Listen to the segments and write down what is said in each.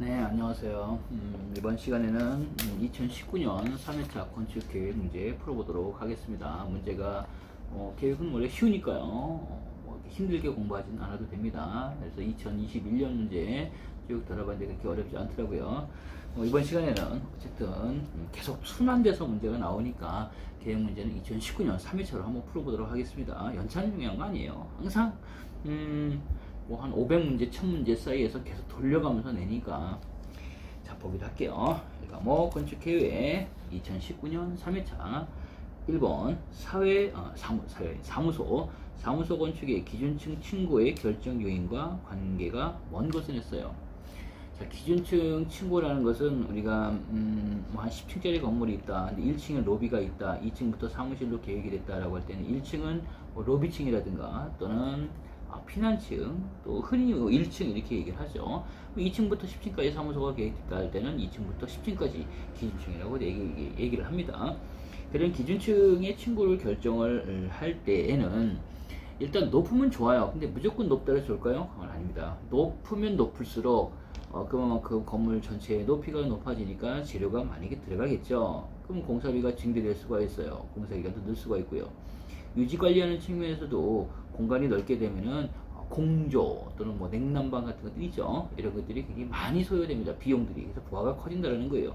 네, 안녕하세요. 이번 시간에는 2019년 3회차 건축 계획 문제 풀어보도록 하겠습니다. 문제가 계획은 원래 쉬우니까요. 뭐 이렇게 힘들게 공부하진 않아도 됩니다. 그래서 2021년 문제 쭉 들어봤는데 그렇게 어렵지 않더라고요. 이번 시간에는 어쨌든 계속 순환돼서 문제가 나오니까 계획 문제는 2019년 3회차로 한번 풀어보도록 하겠습니다. 연차는 중요한 거 아니에요. 항상 뭐 한 500문제, 1000문제 사이에서 계속 돌려가면서 내니까. 자, 보기로 할게요. 과목 건축계획 2019년 3회차 1번 사무소 건축의 기준층 층고의 결정 요인과 관계가 먼 것을 했어요. 자, 기준층 층고라는 것은 우리가 뭐 한 10층짜리 건물이 있다. 근데 1층에 로비가 있다. 2층부터 사무실로 계획이 됐다라고 할 때는 1층은 뭐 로비층이라든가 또는 피난층, 또 흔히 1층 이렇게 얘기를 하죠. 2층부터 10층까지 사무소가 계획됐다 할 때는 2층부터 10층까지 기준층이라고 얘기를 합니다. 그런 기준층의 층고를 결정을 할 때에는 일단 높으면 좋아요. 근데 무조건 높다 해서 좋을까요? 그건 아닙니다. 높으면 높을수록 그만큼 건물 전체의 높이가 높아지니까 재료가 많이 들어가겠죠. 그럼 공사비가 증대될 수가 있어요. 공사기간도 늘 수가 있고요. 유지 관리하는 측면에서도 공간이 넓게 되면은 공조 또는 뭐 냉난방 같은 것들 있죠. 이런 것들이 굉장히 많이 소요됩니다. 비용들이. 그래서 부하가 커진다는 거예요.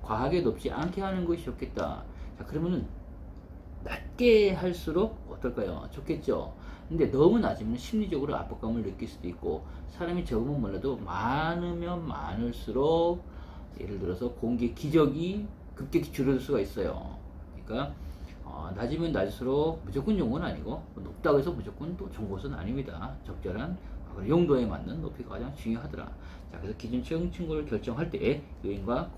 과하게 높지 않게 하는 것이 좋겠다. 자, 그러면은 낮게 할수록 어떨까요? 좋겠죠. 근데 너무 낮으면 심리적으로 압박감을 느낄 수도 있고, 사람이 적으면 몰라도 많으면 많을수록 예를 들어서 공기 기적이 급격히 줄어들 수가 있어요. 그러니까 낮으면 낮을수록 무조건 좋은 건 아니고, 높다고 해서 무조건 또 좋은 것은 아닙니다. 적절한 용도에 맞는 높이가 가장 중요하더라. 자, 그래서 기준층 층고를 결정할 때 요인과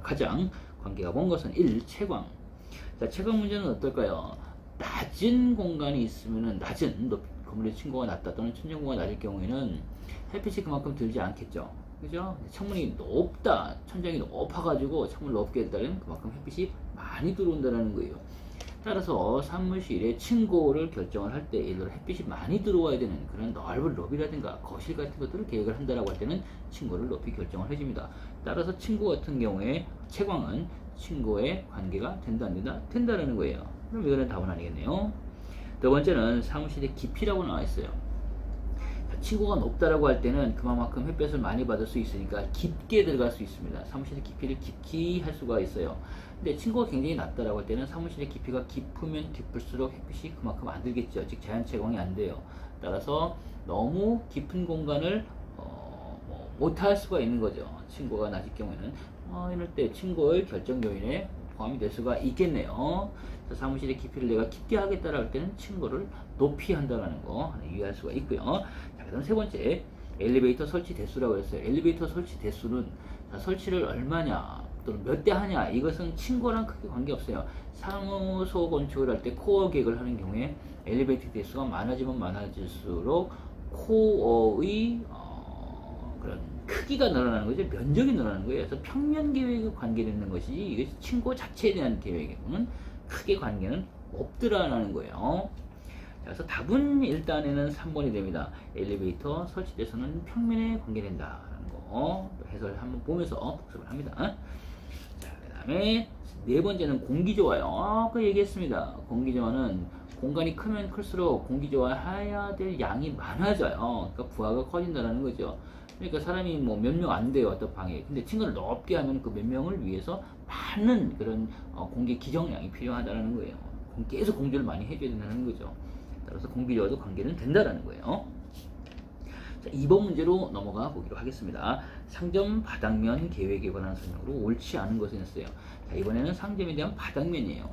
가장 관계가 먼 것은 1. 채광. 자, 채광 문제는 어떨까요? 낮은 공간이 있으면은 낮은 건물의 층고가 낮다 또는 천정고가 낮을 경우에는 햇빛이 그만큼 들지 않겠죠. 그죠? 창문이 높다, 천장이 높아가지고 창문을 높게 했다면 그만큼 햇빛이 많이 들어온다는 거예요. 따라서 사무실의 층고를 결정을 할 때, 예를 들어 햇빛이 많이 들어와야 되는 그런 넓은 로비라든가 거실 같은 것들을 계획을 한다라고 할 때는 층고를 높이 결정을 해줍니다. 따라서 층고 같은 경우에 채광은 층고에 관계가 된다 안 된다? 된다라는 거예요. 그럼 이거는 답은 아니겠네요. 두 번째는 사무실의 깊이라고 나와 있어요. 층고가 높다라고 할 때는 그만큼 햇볕을 많이 받을 수 있으니까 깊게 들어갈 수 있습니다. 사무실의 깊이를 깊이 할 수가 있어요. 근데 층고가 굉장히 낮다라고 할 때는 사무실의 깊이가 깊으면 깊을수록 햇빛이 그만큼 안 들겠죠. 즉 자연 채광이 안 돼요. 따라서 너무 깊은 공간을 못할 수가 있는 거죠. 층고가 낮을 경우에는 이럴 때 층고의 결정 요인에 포함이 될 수가 있겠네요. 사무실의 깊이를 내가 깊게 하겠다라고 할 때는 층고를 높이 한다는 거 유의할 수가 있고요. 자, 그다음 세 번째, 엘리베이터 설치 대수라고 했어요. 엘리베이터 설치 대수는 설치를 얼마냐 또는 몇 대 하냐, 이것은 층고랑 크게 관계없어요. 사무소 건축을 할 때 코어 계획을 하는 경우에 엘리베이터 대수가 많아지면 많아질수록 코어의 그런 크기가 늘어나는 거죠. 면적이 늘어나는 거예요. 그래서 평면 계획에 관계되는 것이 이것이 층고 자체에 대한 계획에는 크게 관계는 없더라는 거예요. 그래서 답은 일단에는 3번이 됩니다. 엘리베이터 설치돼서는 평면에 관계된다라는 거 해설 한번 보면서 복습을 합니다. 자, 그 다음에 네 번째는 공기조화요. 아까 얘기했습니다. 공기조화는 공간이 크면 클수록 공기조화해야 될 양이 많아져요. 그러니까 부하가 커진다는 거죠. 그러니까 사람이 뭐 몇 명 안 돼요, 어떤 방에. 근데 층고를 높게 하면 그 몇 명을 위해서 많은 그런 공기 기정량이 필요하다는 거예요. 계속 공조를 많이 해줘야 된다는 거죠. 따라서 공기조화도 관계는 된다는 거예요. 자, 2번 문제로 넘어가 보기로 하겠습니다. 상점 바닥면 계획에 관한 설명으로 옳지 않은 것을 했어요. 자, 이번에는 상점에 대한 바닥면이에요.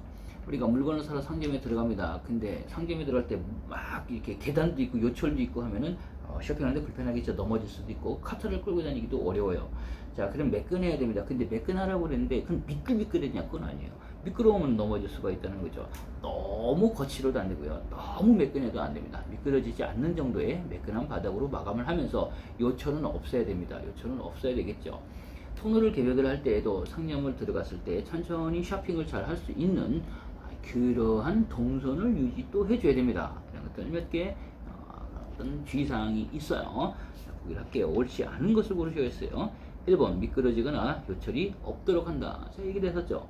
우리가 물건을 사러 상점에 들어갑니다. 근데 상점에 들어갈 때 막 이렇게 계단도 있고 요철도 있고 하면은 쇼핑하는데 불편하겠죠. 넘어질 수도 있고 카트를 끌고 다니기도 어려워요. 자, 그럼 매끈해야 됩니다. 근데 매끈하라고 그랬는데 그럼 미끌미끌해지냐? 그건 아니에요. 미끄러우면 넘어질 수가 있다는 거죠. 너무 거칠어도 안 되고요. 너무 매끈해도 안 됩니다. 미끄러지지 않는 정도의 매끈한 바닥으로 마감을 하면서 요철은 없애야 됩니다. 요철은 없어야 되겠죠. 통로를 계획을 할 때에도 상점을 들어갔을 때 천천히 쇼핑을 잘 할 수 있는 그러한 동선을 유지 또 해줘야 됩니다. 이런 것들 몇 개 어떤 주의사항이 있어요. 자, 보기를 할게요. 옳지 않은 것을 고르셔야 했어요. 1번 미끄러지거나 요철이 없도록 한다. 자, 얘기됐었죠.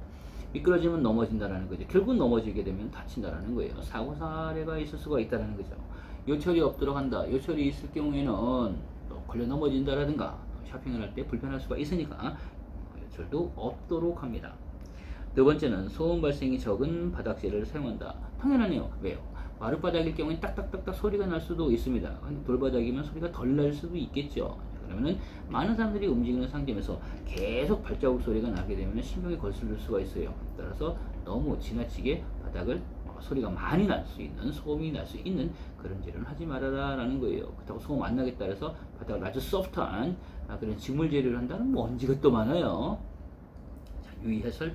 미끄러지면 넘어진다라는 거죠. 결국 넘어지게 되면 다친다라는 거예요. 사고 사례가 있을 수가 있다는 거죠. 요철이 없도록 한다. 요철이 있을 경우에는 또 걸려 넘어진다라든가 쇼핑을 할 때 불편할 수가 있으니까 요철도 없도록 합니다. 두 번째는 소음 발생이 적은 바닥재를 사용한다. 당연하네요. 왜요? 마룻바닥일 경우엔 딱딱딱딱 소리가 날 수도 있습니다. 돌바닥이면 소리가 덜 날 수도 있겠죠. 그러면은 많은 사람들이 움직이는 상점에서 계속 발자국 소리가 나게 되면 신경이 거슬릴 수가 있어요. 따라서 너무 지나치게 바닥을 소리가 많이 날 수 있는, 소음이 날 수 있는 그런 재료는 하지 말아라 라는 거예요. 그렇다고 소음 안 나겠다 해서 바닥을 아주 소프트한 그런 직물 재료를 한다는 먼지가 또 많아요. 자, 유의해서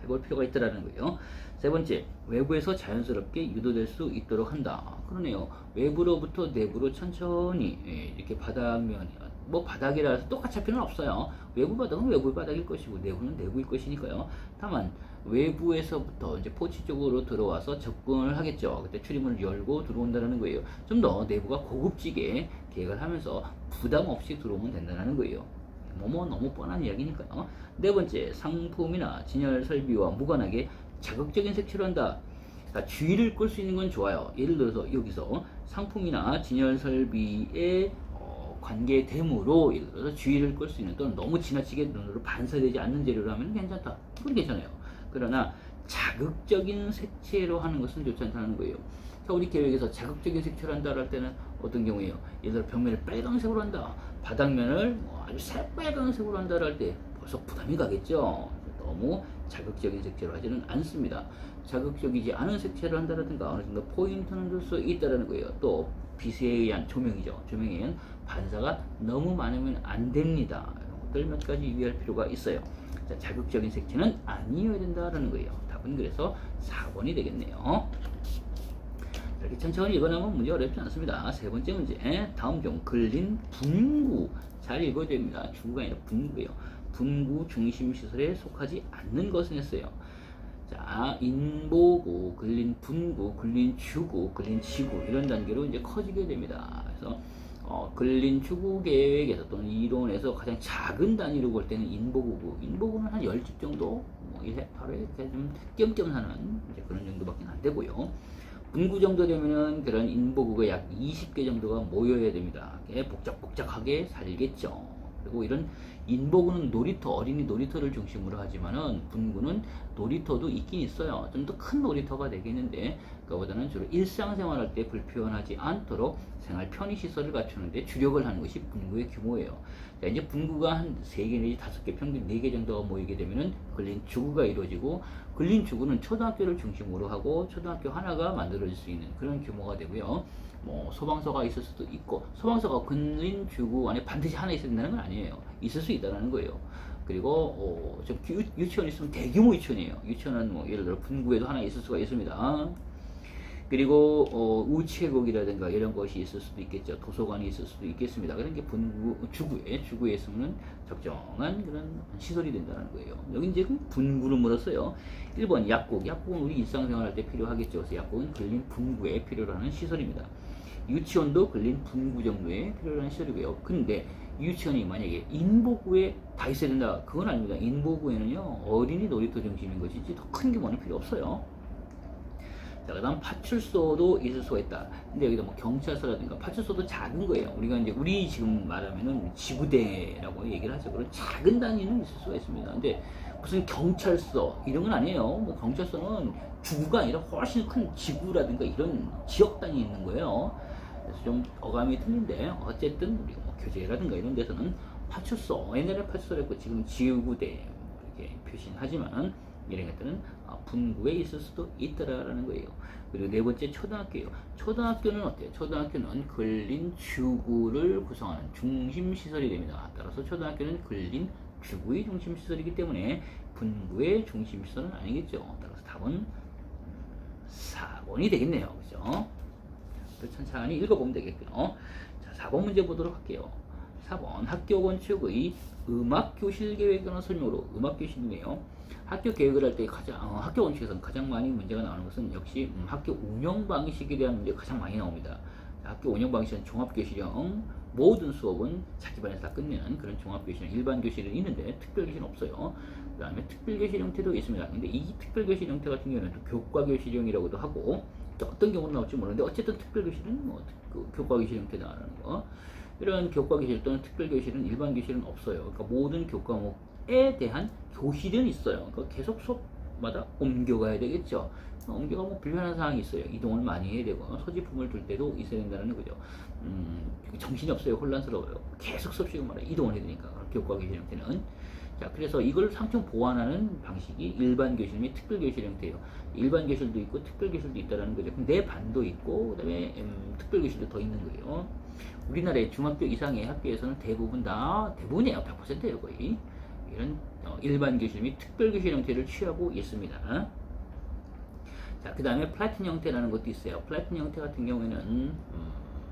해볼 필요가 있다라는 거예요. 세 번째, 외부에서 자연스럽게 유도될 수 있도록 한다. 그러네요. 외부로부터 내부로 천천히 이렇게 바닥면이 뭐 바닥이라서 똑같이 할 필요는 없어요. 외부 바닥은 외부 바닥일 것이고 내부는 내부일 것이니까요. 다만 외부에서부터 이제 포치 쪽으로 들어와서 접근을 하겠죠. 그때 출입문을 열고 들어온다는 거예요. 좀 더 내부가 고급지게 계획을 하면서 부담 없이 들어오면 된다는 거예요. 뭐 너무 뻔한 이야기니까요. 네 번째, 상품이나 진열 설비와 무관하게 자극적인 색칠을 한다. 자, 주의를 끌 수 있는 건 좋아요. 예를 들어서 여기서 상품이나 진열 설비에 관계됨으로 예를 들어서 주의를 끌 수 있는 또는 너무 지나치게 눈으로 반사되지 않는 재료로 하면 괜찮다. 그건 괜찮아요. 그러나 자극적인 색채로 하는 것은 좋지 않다는 거예요. 자, 우리 계획에서 자극적인 색채를 한다 할 때는 어떤 경우에요? 예를 들어 벽면을 빨강색으로 한다. 바닥면을 아주 새빨강색으로 한다 할 때 벌써 부담이 가겠죠. 너무 자극적인 색채로 하지는 않습니다. 자극적이지 않은 색채를 한다든가 어느 정도 포인트는 줄 수 있다는 거예요. 또 빛에 의한 조명이죠. 조명에 의한 반사가 너무 많으면 안 됩니다. 이런 것들 몇 가지 유의할 필요가 있어요. 자, 자극적인 색채는 아니어야 된다는 거예요. 답은 그래서 4번이 되겠네요. 이렇게 천천히 읽어나면 문제 어렵지 않습니다. 세 번째 문제, 다음 중 걸린 분구 잘 읽어야 됩니다. 주구가 아니라 분구예요. 분구 중심 시설에 속하지 않는 것은 했어요. 자, 인보구, 걸린 분구, 걸린 주구, 걸린 지구 이런 단계로 이제 커지게 됩니다. 그래서 걸린 주구 계획에서 또는 이론에서 가장 작은 단위로 볼 때는 인보구고, 인보구는 한 10집 정도, 뭐 1헥타르에 이렇게 좀 띄엄띄엄 사는 이제 그런 정도밖에 안 되고요. 분구 정도 되면은 그런 인보구가 약 20개 정도가 모여야 됩니다. 복잡복잡하게 살겠죠. 그리고 이런 인보구는 놀이터, 어린이 놀이터를 중심으로 하지만은 분구는 놀이터도 있긴 있어요. 좀 더 큰 놀이터가 되겠는데 그거보다는 주로 일상생활 할 때 불편하지 않도록 생활 편의시설을 갖추는데 주력을 하는 것이 분구의 규모예요. 자, 이제 분구가 한 3개 내지 5개, 평균 4개 정도가 모이게 되면은 걸린 주구가 이루어지고, 걸린 주구는 초등학교를 중심으로 하고 초등학교 하나가 만들어질 수 있는 그런 규모가 되고요. 뭐 소방서가 있을 수도 있고, 소방서가 걸린 주구 안에 반드시 하나 있어야 된다는 건 아니에요. 있을 수 있다는 거예요. 그리고 좀 유치원 있으면 대규모 유치원이에요. 유치원은 뭐 예를 들어 분구에도 하나 있을 수가 있습니다. 그리고 우체국이라든가 이런 것이 있을 수도 있겠죠. 도서관이 있을 수도 있겠습니다. 그런 게 분구, 주구에 있으면 적정한 그런 시설이 된다는 거예요. 여기 이제 분구를 물었어요. 1번 약국. 약국은 우리 일상생활 할 때 필요하겠죠. 그래서 약국은 걸린 분구에 필요로 하는 시설입니다. 유치원도 걸린 분구 정도에 필요로 하는 시설이고요. 근데 유치원이 만약에 인보구에 다 있어야 된다. 그건 아닙니다. 인보구에는요, 어린이 놀이터 중심인 것이지 더 큰 규모는 필요 없어요. 자, 그 다음 파출소도 있을 수가 있다. 근데 여기다 뭐 경찰서라든가 파출소도 작은 거예요. 우리가 이제 우리 지금 말하면은 지구대라고 얘기를 하죠. 그런 작은 단위는 있을 수가 있습니다. 근데 무슨 경찰서 이런 건 아니에요. 뭐 경찰서는 주구가 아니라 훨씬 큰 지구라든가 이런 지역 단위 있는 거예요. 그래서 좀 어감이 틀린데 어쨌든 우리가 뭐 교재라든가 이런 데서는 파출소, 옛날에 파출소랬고 지금 지구대 이렇게 표시는 하지만 이런 것들은 분구에 있을 수도 있다라는 거예요. 그리고 네 번째 초등학교예요. 초등학교는 어때요? 초등학교는 걸린 주구를 구성하는 중심시설이 됩니다. 따라서 초등학교는 걸린 주구의 중심시설이기 때문에 분구의 중심시설은 아니겠죠. 따라서 답은 4번이 되겠네요. 그죠? 천천히 읽어보면 되겠고요. 자, 4번 문제 보도록 할게요. 4번 학교 건축의 음악교실 계획이라는 설명으로, 음악교실이네요. 학교 계획을 할 때 학교 건축에서는 가장 많이 문제가 나오는 것은 역시 학교 운영 방식에 대한 문제가 가장 많이 나옵니다. 학교 운영 방식은 종합교실형, 모든 수업은 자기 반에서 다 끝내는 그런 종합교실형, 일반 교실은 있는데 특별교실은 없어요. 그 다음에 특별교실 형태도 있습니다. 근데 이 특별교실 형태 같은 경우는 또 교과교실형이라고도 하고, 또 어떤 경우는 나올지 모르는데 어쨌든 특별교실은 뭐 그 교과교실 형태다라는 거. 이런 교과교실 또는 특별교실은 일반 교실은 없어요. 그러니까 모든 교과목에 대한 교실은 있어요. 그러니까 계속 수업마다 옮겨가야 되겠죠. 옮겨가면 불편한 상황이 있어요. 이동을 많이 해야 되고 소지품을 둘 때도 있어야 된다는 거죠. 정신이 없어요. 혼란스러워요. 계속 수업 시간마다 이동을 해야 되니까 교과교실 형태는. 자, 그래서 이걸 상충 보완하는 방식이 일반 교실 및 특별 교실 형태예요. 일반 교실도 있고 특별 교실도 있다라는 거죠. 내 반도 있고 그다음에 특별 교실도 더 있는 거예요. 우리나라의 중학교 이상의 학교에서는 대부분이에요. 100%예요 거의. 이런 일반 교실 및 특별 교실 형태를 취하고 있습니다. 자, 그 다음에 플래툰 형태라는 것도 있어요. 플래툰 형태 같은 경우에는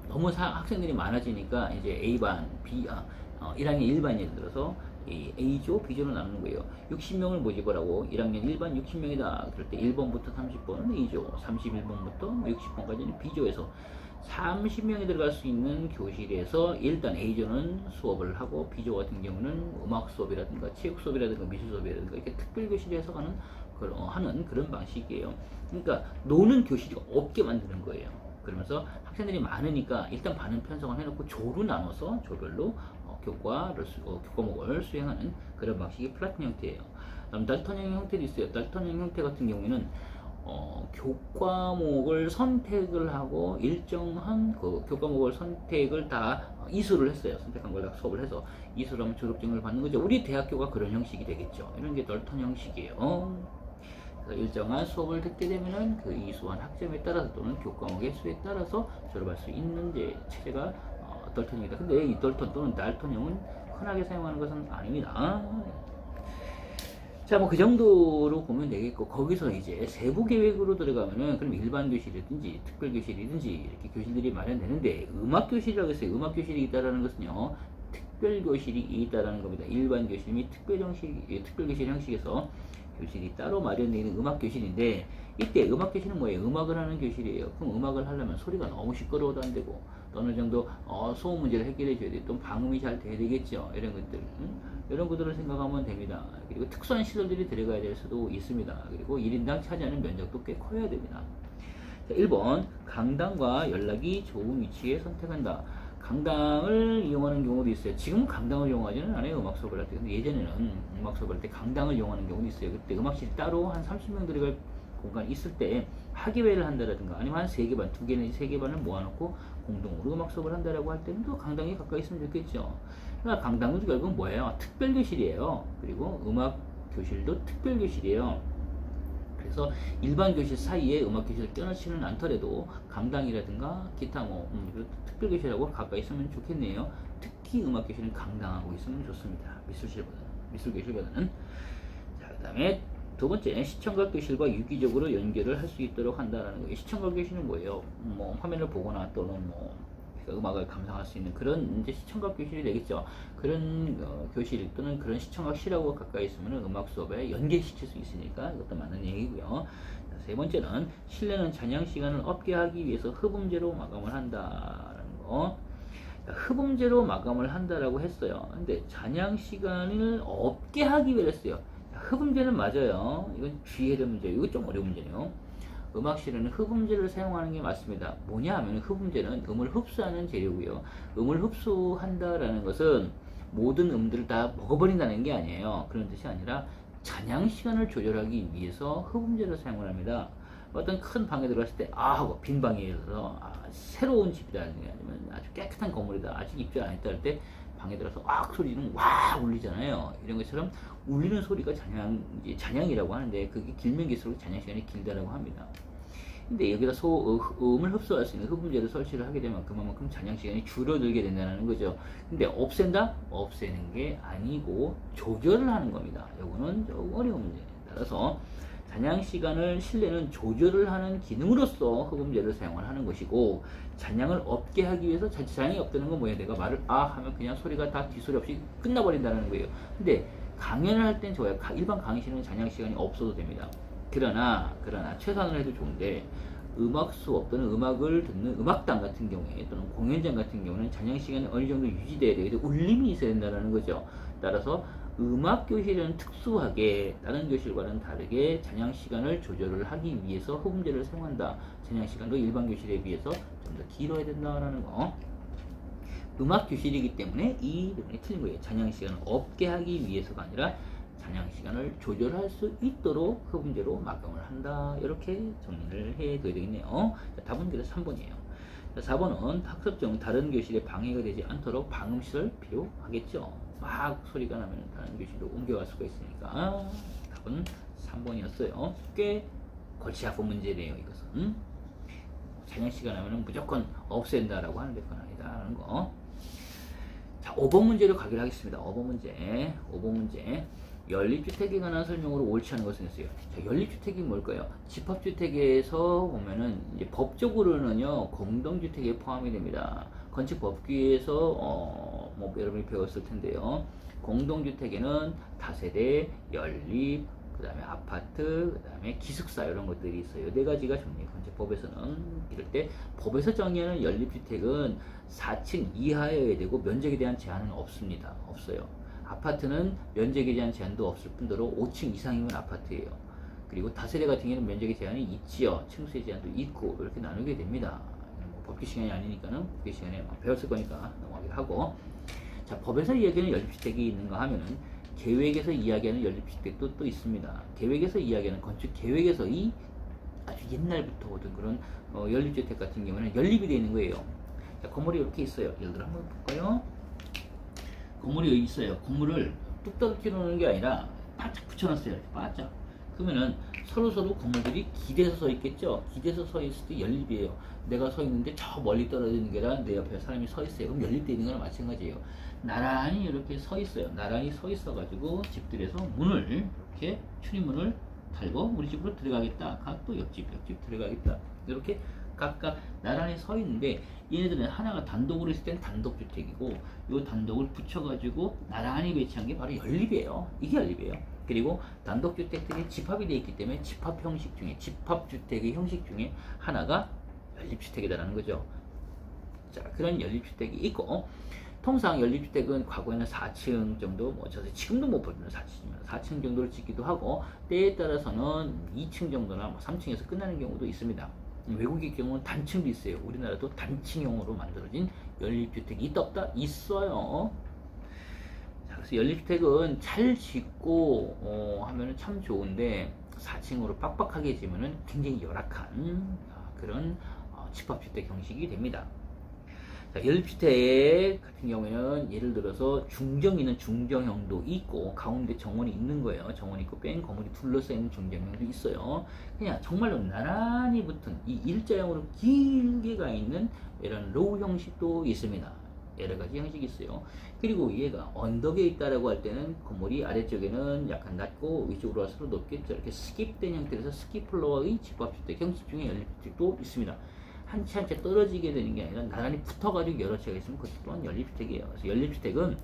너무 학생들이 많아지니까 이제 A반, 1학년 1반 예를 들어서 A조, B조로 나누는 거예요. 60명을 모집을 하고 1학년 1반 60명이다. 그럴 때 1번부터 30번은 A조, 31번부터 60번까지는 B조에서 30명이 들어갈 수 있는 교실에서 일단 A조는 수업을 하고 B조 같은 경우는 음악 수업이라든가 체육 수업이라든가 미술 수업이라든가 이렇게 특별 교실에서 하는 그런 방식이에요. 그러니까 노는 교실이 없게 만드는 거예요. 그러면서 학생들이 많으니까 일단 반은 편성을 해놓고 조로 나눠서 조별로 교과목을 수행하는 그런 방식이 플래툰 형태예요. 다음 달턴형 형태도 있어요. 달턴형 형태 같은 경우에는 교과목을 선택을 하고 일정한 그 교과목을 선택을 다 이수를 했어요. 선택한 걸 다 수업을 해서 이수를 하면 졸업증을 받는 거죠. 우리 대학교가 그런 형식이 되겠죠. 이런 게 달턴 형식이에요. 그래서 일정한 수업을 듣게 되면은 그 이수한 학점에 따라서 또는 교과목의 수에 따라서 졸업할 수 있는 체제가 달턴형이다. 근데 이 달턴 또는 달턴형은 흔하게 사용하는 것은 아닙니다. 자, 뭐 그 정도로 보면 되겠고, 거기서 이제 세부 계획으로 들어가면은 그럼 일반 교실이든지 특별 교실이든지 이렇게 교실들이 마련되는데, 음악 교실이라고 했어요. 음악 교실이 있다라는 것은요, 특별 교실이 있다라는 겁니다. 일반 교실 및 특별 교실 형식에서 교실이 따로 마련되어 있는 음악 교실인데, 이때 음악 교실은 뭐예요? 음악을 하는 교실이에요. 그럼 음악을 하려면 소리가 너무 시끄러워도 안 되고, 또 어느 정도 소음 문제를 해결해 줘야 돼. 또 방음이 잘 돼야 되겠죠. 이런 것들. 이런 것들을 생각하면 됩니다. 그리고 특수한 시설들이 들어가야 될 수도 있습니다. 그리고 1인당 차지하는 면적도 꽤 커야 됩니다. 자, 1번 강당과 연락이 좋은 위치에 선택한다. 강당을 이용하는 경우도 있어요. 지금은 강당을 이용하지는 않아요. 음악 수업을 할 때. 근데 예전에는 음악 수업을 할 때 강당을 이용하는 경우도 있어요. 그때 음악실이 따로 한 30명 들어갈 공간이 있을 때 학예회를 한다라든가 아니면 한 3개 반, 2개 내지 3개 반을 모아놓고 공동으로 음악 수업을 한다라고 할 때는 또 강당이 가까이 있으면 좋겠죠. 그러니까 강당은 결국 뭐예요? 특별교실이에요. 그리고 음악 교실도 특별교실이에요. 그래서 일반 교실 사이에 음악 교실을 껴넣지는 않더라도 강당이라든가 기타 특별교실하고 가까이 있으면 좋겠네요. 특히 음악 교실은 강당하고 있으면 좋습니다. 미술교실보다는. 자, 그 다음에 두 번째, 시청각 교실과 유기적으로 연결을 할 수 있도록 한다는 거예요. 시청각 교실은 뭐예요? 뭐 화면을 보거나 또는 음악을 감상할 수 있는 그런 이제 시청각 교실이 되겠죠. 그런 교실 또는 그런 시청각실하고 가까이 있으면 음악 수업에 연계시킬 수 있으니까 이것도 맞는 얘기고요. 세 번째는 실내는 찬양 시간을 없게 하기 위해서 흡음제로 마감을 한다는 거. 흡음제로 마감을 한다라고 했어요. 근데 찬양 시간을 없게 하기 위해 했어요. 흡음제는 맞아요. 이건 주의해야 될 문제예요. 이거 좀 어려운 문제네요. 음악실에는 흡음제를 사용하는 게 맞습니다. 뭐냐 하면 흡음제는 음을 흡수하는 재료고요. 음을 흡수한다라는 것은 모든 음들을 다 먹어버린다는 게 아니에요. 그런 뜻이 아니라 찬양 시간을 조절하기 위해서 흡음제를 사용을 합니다. 어떤 큰 방에 들어갔을 때 하고 빈 방에 있어서 새로운 집이다 아니면 아주 깨끗한 건물이다 아직 입주 안 했다 할 때 방에 들어서 소리는 와 울리잖아요. 이런 것처럼 울리는 소리가 잔향이라고 하는데 그게 길면 길수록 잔향 시간이 길다라고 합니다. 근데 여기다 음을 흡수할 수 있는 흡음제를 설치를 하게 되면 그만큼 잔향 시간이 줄어들게 된다는 거죠. 근데 없앤다? 없애는 게 아니고 조절을 하는 겁니다. 요거는 조금 어려운 문제에 따라서 잔향 시간을 실내는 조절을 하는 기능으로서 흡음제를 사용을 하는 것이고, 잔향을 없게 하기 위해서 잔향이 없다는 건 뭐예요? 내가 말을 하면 그냥 소리가 다 뒷소리 없이 끝나버린다는 거예요. 근데 강연을 할 땐 좋아요. 일반 강의실은 잔향 시간이 없어도 됩니다. 그러나 최소한을 해도 좋은데 음악 수업 또는 음악을 듣는 음악당 같은 경우에 또는 공연장 같은 경우는 잔향 시간이 어느 정도 유지돼야 되고 울림이 있어야 된다는 거죠. 따라서 음악 교실은 특수하게 다른 교실과는 다르게 잔향 시간을 조절을 하기 위해서 흡음재를 사용한다. 잔향 시간도 일반 교실에 비해서 좀 더 길어야 된다라는 거. 음악 교실이기 때문에 이 부분이 틀린 거예요. 잔향 시간을 없게 하기 위해서가 아니라 잔향 시간을 조절할 수 있도록 흡음재로 막용을 한다. 이렇게 정리를 해둬야 되겠네요. 자, 답은 그래서 3번이에요. 자, 4번은 학습 중 다른 교실에 방해가 되지 않도록 방음시설 필요하겠죠. 막 소리가 나면 다른 교실로 옮겨갈 수가 있으니까 답은 3번이었어요. 꽤 골치 아픈 문제네요. 이것은 잔향 시간 하면 무조건 없앤다라고 하는데 그건 아니다라는 거. 자, 5번 문제로 가기로 하겠습니다. 5번 문제. 연립주택에 관한 설명으로 옳지 않은 것은 있어요. 자, 연립주택이 뭘까요? 집합주택에서 보면은 이제 법적으로는요 공동주택에 포함이 됩니다. 건축법규에서 뭐 여러분이 배웠을 텐데요. 공동주택에는 다세대, 연립, 그 다음에 아파트, 그 다음에 기숙사 이런 것들이 있어요. 네 가지가 정리. 건축법에서는 이럴 때 법에서 정의하는 연립주택은 4층 이하여야 되고 면적에 대한 제한은 없습니다. 없어요. 아파트는 면적에 대한 제한도 없을 뿐더러 5층 이상이면 아파트예요. 그리고 다세대 같은 경우는 면적의 제한이 있지요. 층수의 제한도 있고 이렇게 나누게 됩니다. 뭐 법규 시간이 아니니까는 법규 시간에 배웠을 거니까 넘어가기로 하고. 자, 법에서 이야기하는 연립주택이 있는가 하면은 계획에서 이야기하는 연립주택도 또 있습니다. 계획에서 이야기하는 건축 계획에서 이 아주 옛날부터 오던 그런 연립주택 같은 경우는 연립이 되어 있는 거예요. 자, 건물이 이렇게 있어요. 예를 들어 한번 볼까요? 건물이 여기 있어요. 건물을 뚝딱 띄워놓는 게 아니라 바짝 붙여놨어요. 이렇게 바짝. 그러면은 서로 건물들이 기대서 서 있겠죠. 기대서 서 있을 때 연립이에요. 내가 서 있는데 저 멀리 떨어지는 게 아니라 내 옆에 사람이 서 있어요. 그럼 연립되어 있는 거랑 마찬가지예요. 나란히 이렇게 서 있어요. 나란히 서 있어 가지고 집들에서 문을 이렇게 출입문을 달고 우리 집으로 들어가겠다. 또 옆집 들어가겠다. 이렇게 각각 나란히 서 있는데 얘네들은 하나가 단독으로 있을 땐 단독주택이고 이 단독을 붙여가지고 나란히 배치한 게 바로 연립이에요. 이게 연립이에요. 그리고 단독주택들이 집합이 되어 있기 때문에 집합 형식 중에 집합주택의 형식 중에 하나가 연립주택이라는 거죠. 자, 그런 연립주택이 있고 통상 연립주택은 과거에는 4층 정도, 뭐 지금도 못 보면 4층 정도를 짓기도 하고 때에 따라서는 2층 정도나 뭐 3층에서 끝나는 경우도 있습니다. 외국의 경우는 단층도 있어요. 우리나라도 단층형으로 만들어진 연립주택이 있다 없다? 있어요. 자, 그래서 연립주택은 잘 짓고 하면은 참 좋은데 4층으로 빡빡하게 지면은 굉장히 열악한 그런 집합주택 형식이 됩니다. 자, 연립주택 같은 경우에는 예를 들어서 중정이는 중정형도 있고 가운데 정원이 있는 거예요. 정원이 있고 뺑 건물이 둘러싸이는 중정형도 있어요. 그냥 정말로 나란히 붙은 이 일자형으로 길게 가 있는 이런 로우 형식도 있습니다. 여러 가지 형식이 있어요. 그리고 얘가 언덕에 있다라고 할 때는 건물이 아래쪽에는 약간 낮고 위쪽으로 갈수록 높겠죠. 이렇게 스킵된 형태에서 스킵플로어의 집합주택 형식 중에 연립주택도 있습니다. 한 채 한 채 떨어지게 되는 게 아니라 나란히 붙어가지고 여러 채가 있으면 그것 또한 연립주택이에요. 그래서 연립주택은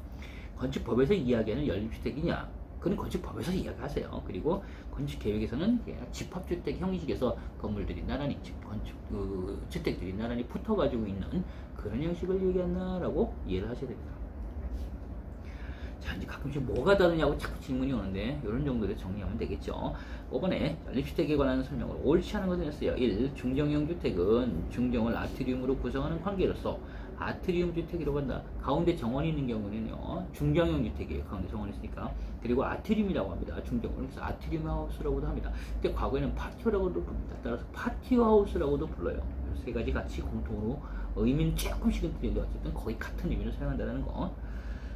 건축법에서 이야기하는 연립주택이냐? 그건 건축법에서 이야기하세요. 그리고 건축계획에서는 집합주택 형식에서 건물들이 나란히 주택들이 나란히 붙어가지고 있는 그런 형식을 얘기한다라고 이해를 하셔야 됩니다. 자, 이제 가끔씩 뭐가 다르냐고 자꾸 질문이 오는데 이런 정도로 정리하면 되겠죠. 5번에 연립주택에 관한 설명으로 옳지 않은 것은 했어요. 1. 중정형 주택은 중정을 아트리움으로 구성하는 관계로서 아트리움 주택이라고 한다. 가운데 정원이 있는 경우는요 중정형 주택이에요. 가운데 정원이 있으니까. 그리고 아트리움이라고 합니다. 중정을. 그래서 아트리움 하우스라고도 합니다. 근데 과거에는 파티오라고도 부릅니다. 따라서 파티오 하우스라고도 불러요. 세 가지 같이 공통으로 의미는 조금씩은 틀린데 어쨌든 거의 같은 의미로 사용한다는 거.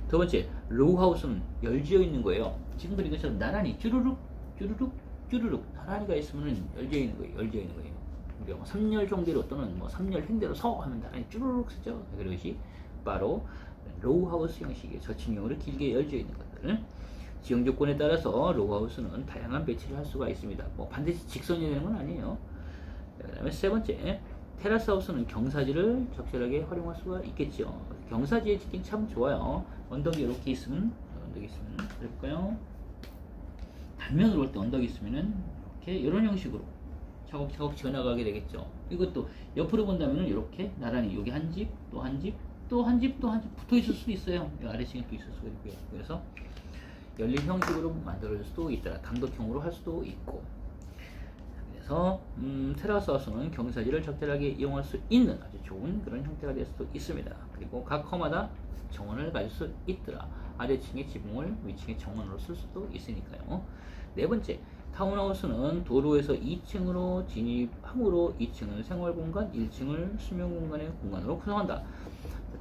두 번째, 로우하우스는 열지어 있는 거예요. 지금 그린 것처럼 나란히 쭈루룩 나란히가 있으면 열지어 있는 거예요. 우리가 뭐 3열 정대로 또는 뭐 3열 횡대로 서 하면 나란히 쭈루룩 쓰죠. 그것이 바로 로우하우스 형식의 저층형으로 길게 열지어 있는 것들. 지형 조건에 따라서 로우하우스는 다양한 배치를 할 수가 있습니다. 뭐 반드시 직선이 되는 건 아니에요. 그 다음에 세 번째, 테라스 하우스는 경사지를 적절하게 활용할 수가 있겠죠. 경사지에 짓긴 참 좋아요. 언덕이 이렇게 있으면 해볼까요? 단면으로 올 때 언덕이 있으면은 이렇게 이런 형식으로 차곡차곡 지어나가게 되겠죠. 이것도 옆으로 본다면 이렇게 나란히 여기 한 집, 또 한 집, 또 한 집, 또 한 집 붙어 있을 수도 있어요. 아래층에 또 있을 수도 있고요. 그래서 열린 형식으로 만들어질 수도 있더라. 단독형으로 할 수도 있고. 그래서 테라스 하우스는 경사지를 적절하게 이용할 수 있는 아주 좋은 그런 형태가 될 수도 있습니다. 그리고 각 홈마다 정원을 가질 수 있더라. 아래층의 지붕을 위층의 정원으로 쓸 수도 있으니까요. 네 번째, 타운하우스는 도로에서 2층으로 진입함으로 2층은 생활공간, 1층을 수면공간의 공간으로 구성한다.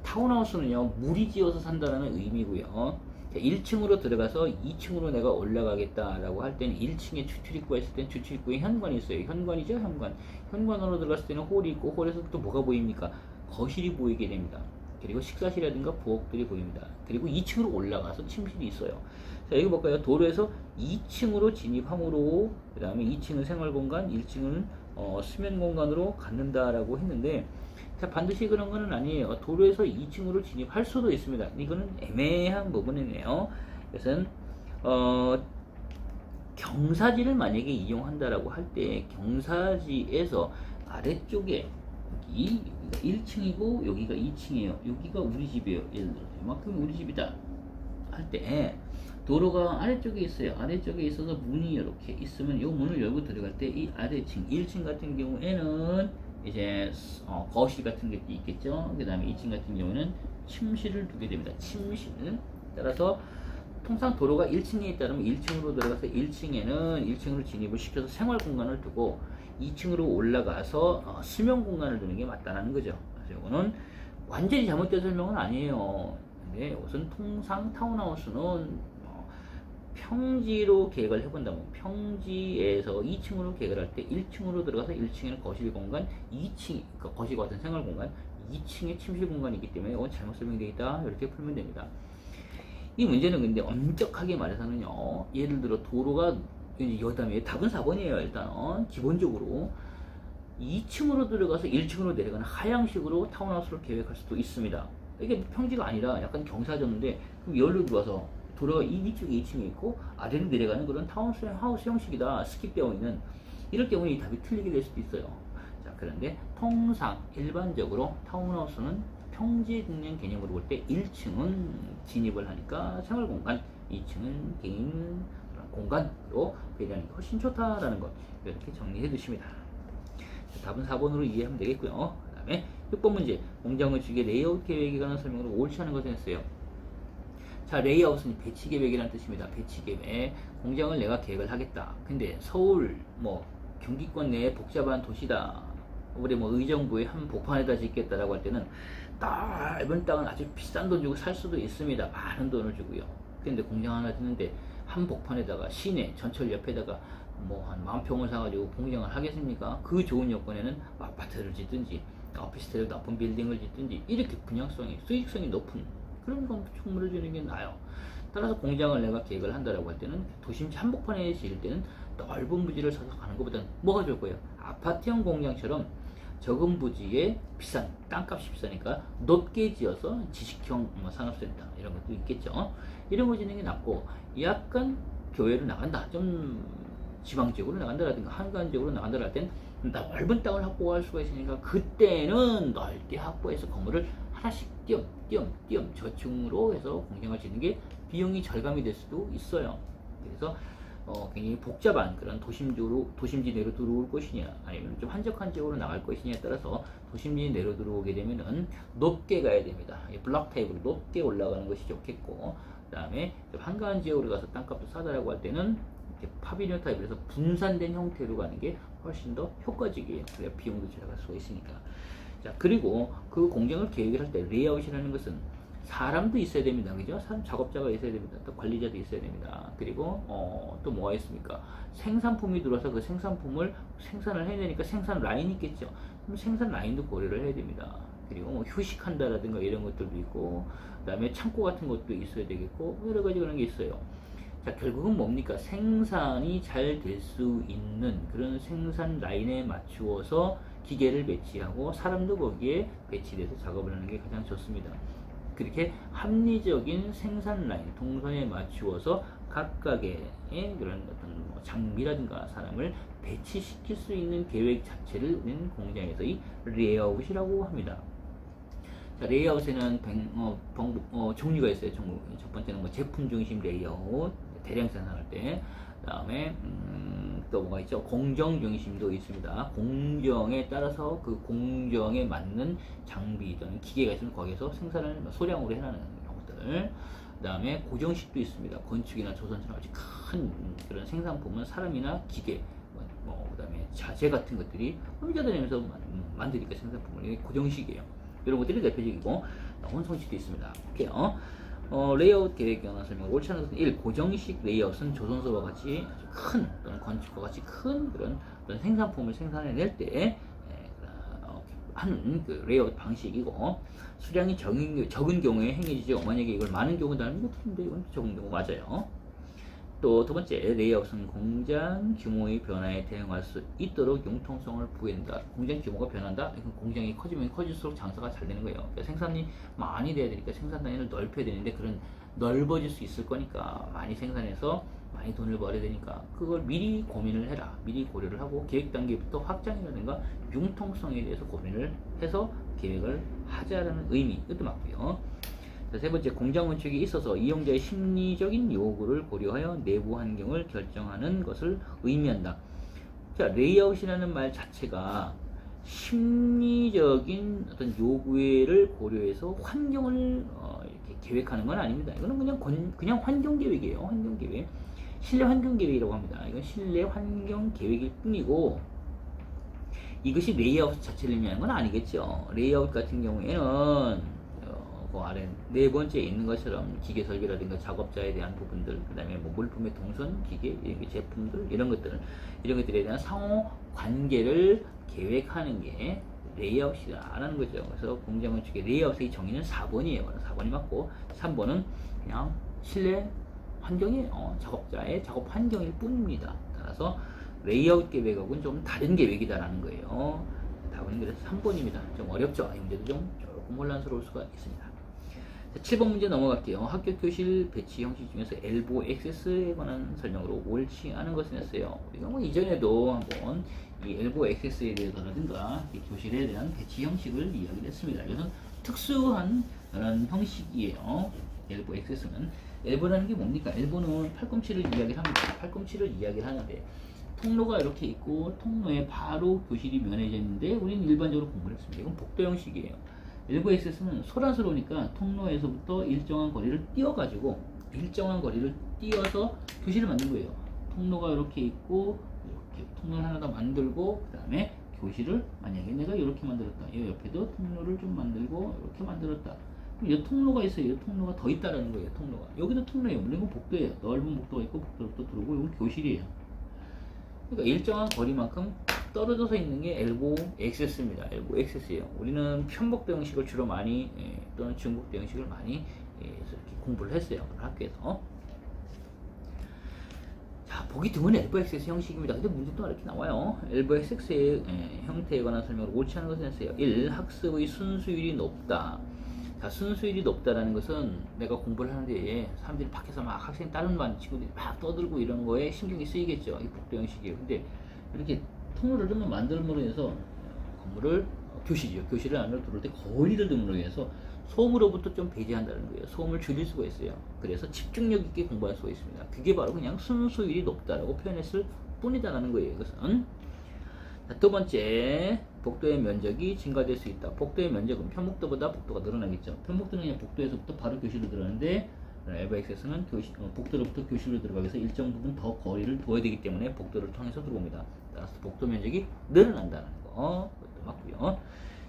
타운하우스는요, 무리지어서 산다는 의미고요. 1층으로 들어가서 2층으로 내가 올라가겠다라고 할 때는 1층에 주출입구가 있을 때는 주출입구에 현관이 있어요. 현관이죠, 현관. 현관으로 들어갔을 때는 홀이 있고, 홀에서 또 뭐가 보입니까? 거실이 보이게 됩니다. 그리고 식사실이라든가 부엌들이 보입니다. 그리고 2층으로 올라가서 침실이 있어요. 자, 여기 볼까요? 도로에서 2층으로 진입함으로, 그 다음에 2층은 생활공간, 1층은 수면공간으로 갖는다라고 했는데, 자, 반드시 그런 거는 아니에요. 도로에서 2층으로 진입할 수도 있습니다. 이거는 애매한 부분이네요. 그래서 경사지를 만약에 이용한다라고 할 때 경사지에서 아래쪽에 여기가 1층이고 여기가 2층이에요. 여기가 우리 집이에요. 예를 들어서 이만큼 우리 집이다 할 때 도로가 아래쪽에 있어요. 아래쪽에 있어서 문이 이렇게 있으면 이 문을 열고 들어갈 때 이 아래층 1층 같은 경우에는 이제 거실 같은 게 있겠죠. 그 다음에 2층 같은 경우는 침실을 두게 됩니다. 침실. 따라서 통상 도로가 1층에 있다면 1층으로 들어가서 1층에는 1층으로 진입을 시켜서 생활 공간을 두고 2층으로 올라가서 수면 공간을 두는 게 맞다는 거죠. 그래서 이거는 완전히 잘못된 설명은 아니에요. 근데 우선 통상 타운하우스는 평지로 계획을 해본다면 평지에서 2층으로 계획을 할 때 1층으로 들어가서 1층에는 거실 공간, 2층, 그러니까 거실과 같은 생활 공간, 2층에 침실 공간이 있기 때문에 이건 잘못 설명되어 있다. 이렇게 풀면 됩니다. 이 문제는 근데 엄격하게 말해서는요, 예를 들어 도로가 여담에 답은 4번이에요. 일단 기본적으로 2층으로 들어가서 1층으로 내려가는 하향식으로 타운하우스를 계획할 수도 있습니다. 이게 평지가 아니라 약간 경사졌는데 그럼 열로 들어와서 도로가 이쪽에 2층에 있고 아래로 내려가는 그런 타운하우스 형식이다. 스킵되어 있는 이럴 경우에 이 답이 틀리게 될 수도 있어요. 자, 그런데 통상 일반적으로 타운하우스는 평지 등량 개념으로 볼 때 1층은 진입을 하니까 생활공간, 2층은 개인 공간으로 배려하는 게 훨씬 좋다라는 것 이렇게 정리해 두십니다. 자, 답은 4번으로 이해하면 되겠고요. 그 다음에 6번 문제, 공장건축의 레이아웃 계획에 관한 설명으로 옳지 않은 것을 했어요. 자, 레이아웃은 배치 계획이라는 뜻입니다. 배치 계획. 공장을 내가 계획을 하겠다. 근데 서울, 경기권 내에 복잡한 도시다. 우리 의정부의 한 복판에다 짓겠다라고 할 때는 넓은 땅은 아주 비싼 돈 주고 살 수도 있습니다. 많은 돈을 주고요. 근데 공장 하나 짓는데 한 복판에다가 시내 전철 옆에다가 한 10,000평을 사가지고 공장을 하겠습니까? 그 좋은 여건에는 아파트를 짓든지 오피스텔 높은 빌딩을 짓든지 이렇게 분양성이 수익성이 높은 그런 건축물을 주는 게 나아요. 따라서 공장을 내가 계획을 한다라고 할 때는 도심지 한복판에 지을 때는 넓은 부지를 사서 가는 것보다는 뭐가 좋을 거예요? 아파트형 공장처럼 적은 부지에 비싼 땅값이 비싸니까 높게 지어서 지식형 산업센터 이런 것도 있겠죠. 이런 거 짓는 게 낫고 약간 교외로 나간다, 좀 지방 지역으로 나간다라든가 한강 지역으로 나간다라 할 땐 넓은 땅을 확보할 수가 있으니까 그때는 넓게 확보해서 건물을 하나씩 띄엄띄엄 저층으로 해서 공장을 짓는 게 비용이 절감이 될 수도 있어요. 그래서 굉장히 복잡한 그런 도심지 내로 들어올 것이냐 아니면 좀 한적한 지역으로 나갈 것이냐에 따라서 도심지 내로 들어오게 되면은 높게 가야 됩니다. 블록 타입으로 높게 올라가는 것이 좋겠고, 그 다음에 한가한 지역으로 가서 땅값도 싸다라고 할 때는 파비리온 타입에서 분산된 형태로 가는 게 훨씬 더 효과적이에요. 그래야 비용도 절약할 수가 있으니까. 자, 그리고 그 공장을 계획을 할 때 레이아웃이라는 것은 사람도 있어야 됩니다. 그죠? 작업자가 있어야 됩니다. 또 관리자도 있어야 됩니다. 그리고 또 뭐가 있습니까? 생산품이 들어와서 그 생산품을 생산을 해내니까 생산 라인이 있겠죠. 그럼 생산 라인도 고려를 해야 됩니다. 그리고 휴식한다라든가 이런 것들도 있고, 그 다음에 창고 같은 것도 있어야 되겠고, 여러 가지 그런 게 있어요. 자, 결국은 뭡니까? 생산이 잘 될 수 있는 그런 생산 라인에 맞추어서 기계를 배치하고 사람도 거기에 배치돼서 작업을 하는 게 가장 좋습니다. 그렇게 합리적인 생산 라인, 동선에 맞추어서 각각의 그런 어떤 뭐 장비라든가 사람을 배치시킬 수 있는 계획 자체를 우리는 공장에서의 레이아웃이라고 합니다. 자, 레이아웃에는 종류가 있어요. 첫 번째는 뭐 제품 중심 레이아웃, 대량 생산할 때. 그 다음에 또 뭐가 있죠? 공정 중심도 있습니다. 공정에 따라서 그 공정에 맞는 장비 또는 기계가 있으면 거기에서 생산을 소량으로 해나가는 경우들. 그 다음에 고정식도 있습니다. 건축이나 조선처럼 아주 큰 그런 생산품은 사람이나 기계, 그 다음에 자재 같은 것들이 혼자다니면서 만드니까 생산품을. 이게 고정식이에요. 이런 것들이 대표적이고, 혼성식도 있습니다. 볼게요. 레이아웃 계획 변화 설명. 옳지 않은 것은 1. 고정식 레이아웃은 조선소와 같이 아주 큰 또는 건축과 같이 큰 그런 생산품을 생산해낼 때 하는 그 레이아웃 방식이고, 수량이 적은 경우에 행해지죠. 만약에 이걸 많은 경우다면 이거 틀린데 이건 적은 경우 맞아요. 또 두 번째, 레이아웃은 공장 규모의 변화에 대응할 수 있도록 융통성을 부여한다. 공장 규모가 변한다? 공장이 커지면 커질수록 장사가 잘 되는 거예요. 그러니까 생산이 많이 돼야 되니까 생산 단위를 넓혀야 되는데, 그런 넓어질 수 있을 거니까 많이 생산해서 많이 돈을 벌어야 되니까 그걸 미리 고민을 해라. 미리 고려를 하고 계획 단계부터 확장이라든가 융통성에 대해서 고민을 해서 계획을 하자라는 의미. 이것도 맞고요. 세 번째, 공장 건축이 있어서 이용자의 심리적인 요구를 고려하여 내부 환경을 결정하는 것을 의미한다. 자, 레이아웃이라는 말 자체가 심리적인 어떤 요구를 고려해서 환경을 이렇게 계획하는 건 아닙니다. 이거는 그냥 환경 계획이에요. 환경 계획. 실내 환경 계획이라고 합니다. 이건 실내 환경 계획일 뿐이고, 이것이 레이아웃 자체를 의미하는 건 아니겠죠. 레이아웃 같은 경우에는 그 아래 네 번째에 있는 것처럼 기계 설계라든가 작업자에 대한 부분들, 그 다음에 뭐 물품의 동선, 기계, 제품들, 이런 것들에 대한 상호 관계를 계획하는 게 레이아웃이라는 거죠. 그래서 공장 건축의 레이아웃의 정의는 4번이에요. 4번이 맞고, 3번은 그냥 실내 환경이에요. 작업자의 작업 환경일 뿐입니다. 따라서 레이아웃 계획하고는 좀 다른 계획이다라는 거예요. 답은 그래서 3번입니다. 좀 어렵죠? 이 문제도 조금 혼란스러울 수가 있습니다. 7번 문제 넘어갈게요. 학교 교실 배치 형식 중에서 엘보 액세스에 관한 설명으로 옳지 않은 것을 냈어요. 우리가 뭐 이전에도 한번 이 엘보 액세스에 대해서라든가 이 교실에 대한 배치 형식을 이야기를 했습니다. 이것은 특수한 그런 형식이에요. 엘보 액세스는. 엘보라는 게 뭡니까? 엘보는 팔꿈치를 이야기를 합니다. 팔꿈치를 이야기를 하는데, 통로가 이렇게 있고 통로에 바로 교실이 면해져 있는데 우리는 일반적으로 공부를 했습니다. 이건 복도 형식이에요. 엘보 액세스는 소란스러우니까 통로에서부터 일정한 거리를 띄어가지고 띄어서 교실을 만든 거예요. 통로가 이렇게 있고 이렇게 통로를 하나 더 만들고, 그 다음에 교실을 만약에 내가 이렇게 만들었다. 이 옆에도 통로를 좀 만들고 이렇게 만들었다. 그럼 이 통로가 있어요. 이 통로가 더 있다라는 거예요. 통로가 여기도 통로예요. 물론 이건 복도예요. 넓은 복도가 있고 복도로부터 들어오고, 이건 교실이에요. 그러니까 일정한 거리만큼 떨어져서 있는 게 엘보 액세스입니다. 엘보 액세스예요. 우리는 편복도 형식을 주로 많이 또는 중복도 형식을 많이 이렇게 공부를 했어요. 학교에서. 자, 보기 드문 엘보 액세스 형식입니다. 근데 문제도 이렇게 나와요. 엘보 액세스의 형태에 관한 설명을 옳지 않은 것을 했어요. 1. 학습의 순수율이 높다. 자, 순수율이 높다라는 것은 내가 공부를 하는데 사람들이 밖에서 막 학생 다른 반 친구들이 막 떠들고 이런 거에 신경이 쓰이겠죠. 이 복도 형식이에요. 근데 이렇게 통로를 좀 만들므로 해서 건물을 교실 안으로 들어올 때 거리를 둠으로 해서 소음으로부터 좀 배제한다는 거예요. 소음을 줄일 수가 있어요. 그래서 집중력 있게 공부할 수가 있습니다. 그게 바로 그냥 순수율이 높다라고 표현했을 뿐이다라는 거예요. 이것은. 자, 두 번째, 복도의 면적이 증가될 수 있다. 복도의 면적은 편복도보다 복도가 늘어나겠죠. 편복도는 그냥 복도에서부터 바로 교실로 들어가는데, 엘보 액세스는 복도로부터 교실로 들어가기 위해서 일정 부분 더 거리를 둬야 되기 때문에 복도를 통해서 들어옵니다. 따라서 복도 면적이 늘어난다는 거. 그것도 맞고요.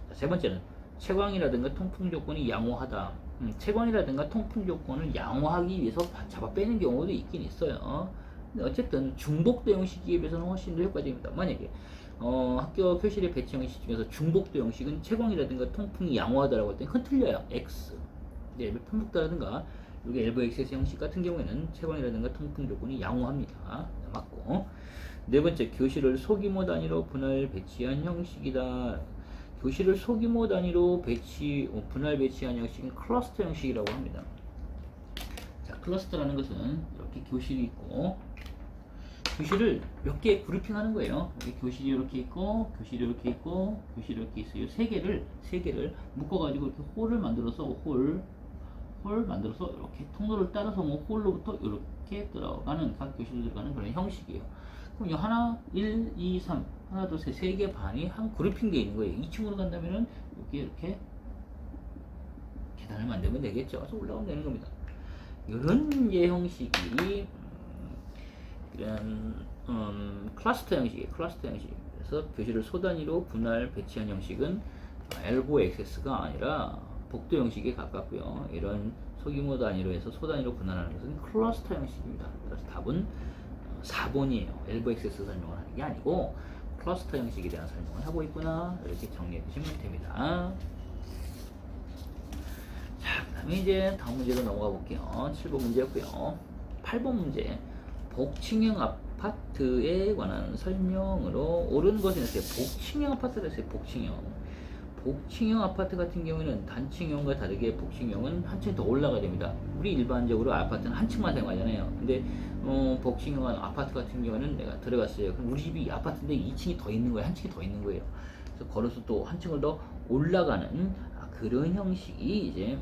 자, 세 번째는 채광이라든가 통풍 조건이 양호하다. 채광이라든가 통풍 조건을 양호하기 위해서 잡아 빼는 경우도 있긴 있어요. 근데 어쨌든 중복도형 시기에 비해서는 훨씬 더 효과적입니다. 만약에 학교 교실의 배치 형식 중에서 중복도 형식은 채광이라든가 통풍이 양호하다라고 할 때는 그건 틀려요. X. 네, 편복도라든가 여기 엘보 액세스 형식 같은 경우에는 채광이라든가 통풍 조건이 양호합니다. 맞고. 네 번째, 교실을 소규모 단위로 분할 배치한 형식이다. 교실을 소규모 단위로 분할 배치한 형식은 클러스터 형식이라고 합니다. 자, 클러스터라는 것은 이렇게 교실이 있고, 교실을 몇 개 그룹핑하는 거예요. 교실이 이렇게 있고, 교실이 이렇게 있고, 교실이 이렇게 있어요. 세 개를 묶어가지고 이렇게 홀을 만들어서 홀 만들어서 이렇게 통로를 따라서 홀로부터 이렇게 들어가는, 각 교실로 들어가는 그런 형식이에요. 그럼 이 하나, 1, 2, 3, 하나, 둘, 셋, 세 개 반이 한 그룹핑 되어 있는 거예요. 2층으로 간다면은 이렇게 계단을 만들면 되겠죠. 그래서 올라가면 되는 겁니다. 이런 예 형식이 이런 클러스터 형식이에요. 클러스터 형식. 그래서 교실을 소단위로 분할 배치한 형식은 엘보 액세스가 아니라 복도 형식에 가깝고요. 이런 소규모 단위로 해서 소단위로 분할하는 것은 클러스터 형식입니다. 그래서 답은 4번이에요. 엘보 액세스 설명을 하는 게 아니고 클러스터 형식에 대한 설명을 하고 있구나, 이렇게 정리해 주시면 됩니다. 자, 그 다음에 이제 다음 문제로 넘어가 볼게요. 7번 문제였고요. 8번 문제, 복층형 아파트에 관한 설명으로 옳은 것은 했어요. 복층형 아파트를 했어요. 복층형 아파트 같은 경우에는 단층형과 다르게 복층형은 한 층 더 올라가야 됩니다. 우리 일반적으로 아파트는 한 층만 사용하잖아요. 근데 복층형 아파트 같은 경우는 내가 들어갔어요. 그럼 우리 집이 아파트인데 2층이 더 있는 거예요. 한 층이 더 있는 거예요. 그래서 걸어서 또 한 층을 더 올라가는 그런 형식이 이제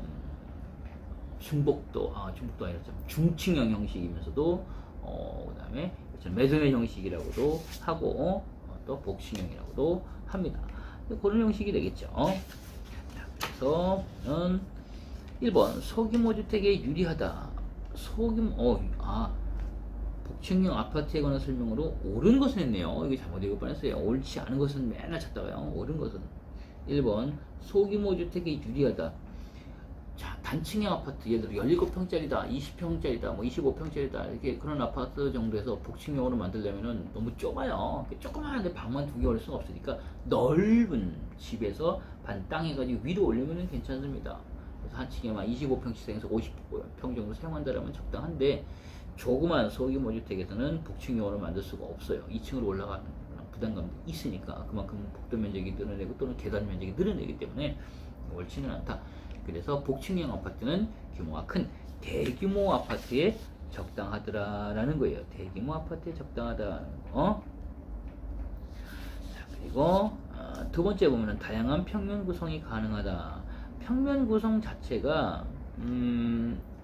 중복도 아니라 중층형 형식이면서도 그 다음에 매도형 형식이라고도 하고 또 복층형이라고도 합니다. 그런 형식이 되겠죠. 자, 그래서 1번 소규모 주택에 유리하다. 복층형 아파트에 관한 설명으로 옳은 것은 했네요. 이게 잘못 읽을 뻔했어요. 옳지 않은 것은 맨날 찾다가요. 옳은 것은 1번 소규모 주택에 유리하다. 자, 단층형 아파트, 예를 들어 17평짜리다, 20평짜리다, 뭐 25평짜리다, 이렇게 그런 아파트 정도에서 복층형으로 만들려면은 너무 좁아요. 조그마한데 방만 2개 올 수가 없으니까 넓은 집에서 반 땅 해가지고 위로 올리면은 괜찮습니다. 그래서 한 층에만 25평씩 사용해서 50평 정도 사용한다면 적당한데, 조그만 소규모 주택에서는 복층형으로 만들 수가 없어요. 2층으로 올라가는 부담감도 있으니까. 그만큼 복도 면적이 늘어내고 또는 계단 면적이 늘어내기 때문에 옳지는 않다. 그래서 복층형 아파트는 규모가 큰 대규모 아파트에 적당하더라라는 거예요. 대규모 아파트에 적당하다는 거. 자, 그리고 두 번째 보면은 다양한 평면 구성이 가능하다. 평면 구성 자체가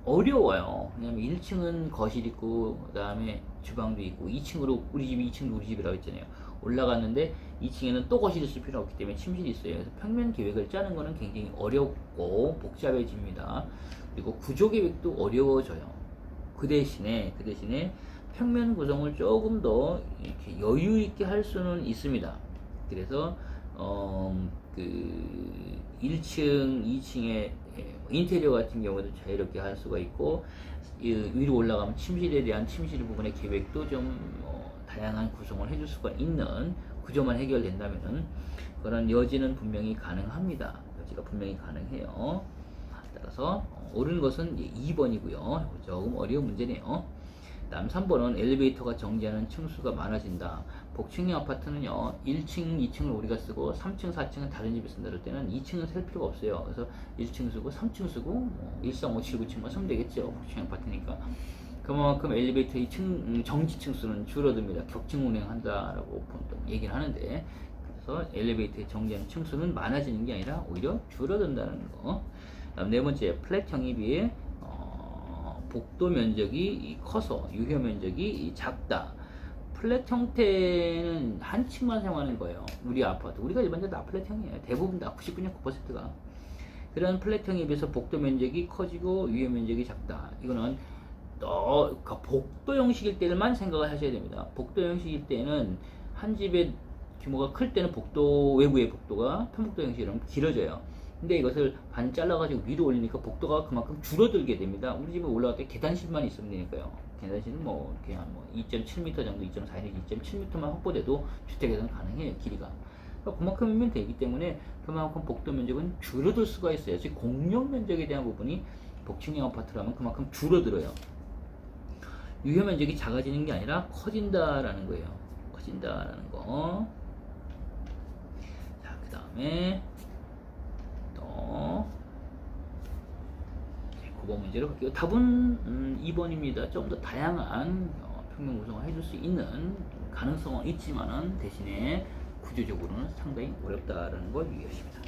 어려워요. 왜냐면 1층은 거실 있고 그 다음에 주방도 있고 2층으로 우리 집이 2층도 우리 집이라고 했잖아요. 올라갔는데 2층에는 또 거실이 있을 필요 없기 때문에 침실이 있어요. 그래서 평면 계획을 짜는 거는 굉장히 어렵고 복잡해집니다. 그리고 구조 계획도 어려워져요. 그 대신에 평면 구성을 조금 더 이렇게 여유 있게 할 수는 있습니다. 그래서 그 1층, 2층에 인테리어 같은 경우도 자유롭게 할 수가 있고, 위로 올라가면 침실에 대한 침실 부분의 계획도 좀 다양한 구성을 해줄 수가 있는 구조만 해결된다면은 그런 여지는 분명히 가능합니다. 여지가 분명히 가능해요. 따라서 옳은 것은 2번이고요. 조금 어려운 문제네요. 다음 3번은 엘리베이터가 정지하는 층수가 많아진다. 복층형 아파트는요, 1층, 2층을 우리가 쓰고 3층, 4층은 다른 집에 쓴다 그럴 때는 2층은 셀 필요가 없어요. 그래서 1층 쓰고 3층 쓰고 1, 3, 5, 7, 9층만 쓰면 되겠죠. 복층형 아파트니까. 그만큼 엘리베이터의 정지층 수는 줄어듭니다. 격층 운행한다라고 보통 얘기를 하는데, 그래서 엘리베이터의 정지하는 층수는 많아지는 게 아니라 오히려 줄어든다는 거. 다음 네 번째, 플랫형에 비해 복도 면적이 커서 유효 면적이 작다. 플랫 형태는 한 층만 사용하는 거예요. 우리 아파트, 우리가 일반적으로 다 플랫형이에요. 대부분 다 99.9%가 그런 플랫형에 비해서 복도 면적이 커지고 유효 면적이 작다. 이거는 복도 형식일 때만 생각을 하셔야 됩니다. 복도 형식일 때는 한 집의 규모가 클 때는 복도 외부의 복도가 편복도 형식이라면 길어져요. 근데 이것을 반 잘라가지고 위로 올리니까 복도가 그만큼 줄어들게 됩니다. 우리 집에 올라갈 때 계단실만 있으면 되니까요. 계단실은 뭐 그냥 2.7m 정도, 2.4에서 2.7m만 확보돼도 주택에서는 가능해요. 길이가. 그러니까 그만큼이면 되기 때문에 그만큼 복도 면적은 줄어들 수가 있어요. 즉 공용 면적에 대한 부분이 복층형 아파트라면 그만큼 줄어들어요. 유효 면적이 작아지는 게 아니라 커진다라는 거예요. 커진다라는 거. 자, 그 다음에 9번 문제로 갈게요. 답은 2번입니다. 좀 더 다양한 평면 구성을 해줄 수 있는 가능성은 있지만은 대신에 구조적으로는 상당히 어렵다라는 걸 유의하십니다.